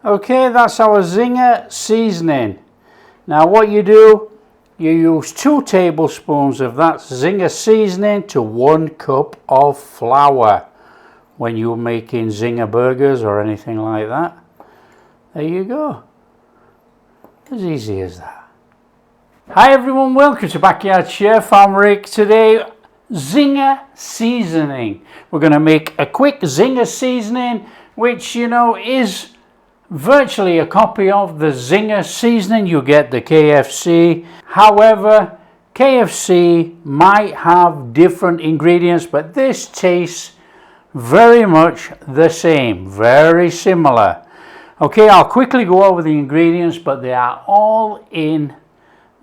Okay, that's our Zinger seasoning. Now what you do, you use 2 tablespoons of that Zinger seasoning to 1 cup of flour when you're making Zinger burgers or anything like that. There you go. As easy as that. Hi everyone, welcome to Backyard Chef. I'm Rick. Today, Zinger seasoning. We're going to make a quick Zinger seasoning, which is virtually a copy of the Zinger seasoning you get the KFC. However, KFC might have different ingredients, but this tastes very much the same, very similar. Okay, I'll quickly go over the ingredients, but they are all in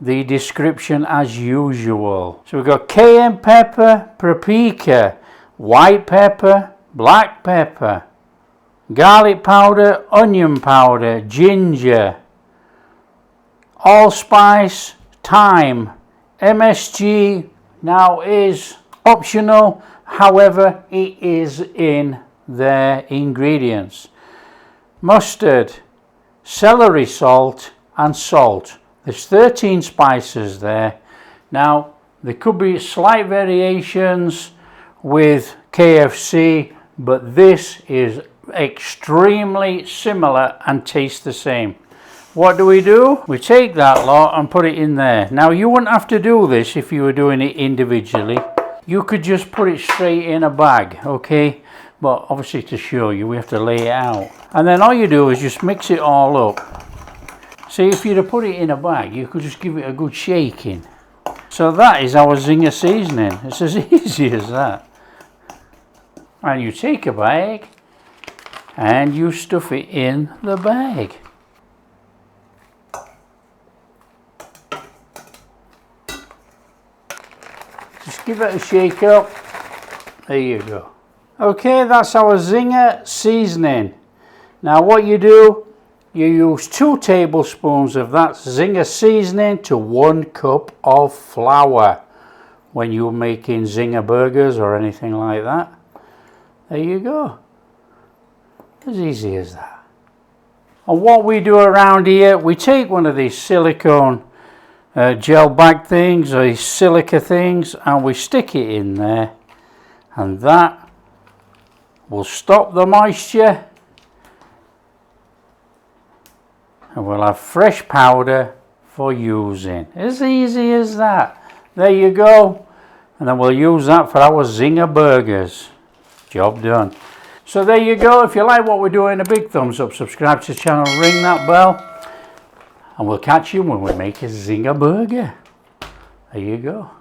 the description as usual. So we've got cayenne pepper, paprika, white pepper, black pepper, garlic powder, onion powder, ginger, allspice, thyme. MSG now is optional, however it is in their ingredients. Mustard, celery salt and salt. There's 13 spices there. Now there could be slight variations with KFC, but this is extremely similar and tastes the same. What do? We take that lot and put it in there. Now you wouldn't have to do this if you were doing it individually. You could just put it straight in a bag, okay? But obviously to show you, we have to lay it out. And then all you do is just mix it all up. See, if you'd have put it in a bag, you could just give it a good shaking. So that is our Zinger seasoning. It's as easy as that. And you take a bag and you stuff it in the bag. Just give it a shake up. There you go. Okay, that's our Zinger seasoning. Now what you do, you use 2 tablespoons of that Zinger seasoning to 1 cup of flour when you're making Zinger burgers or anything like that. There you go. As easy as that. And what we do around here, we take one of these silicone gel bag things or these silica things, and we stick it in there, and that will stop the moisture, and we'll have fresh powder for using. As easy as that. There you go. And then we'll use that for our Zinger burgers. Job done. So there you go. If you like what we're doing, a big thumbs up, subscribe to the channel, ring that bell, and we'll catch you when we make a Zinger burger. There you go.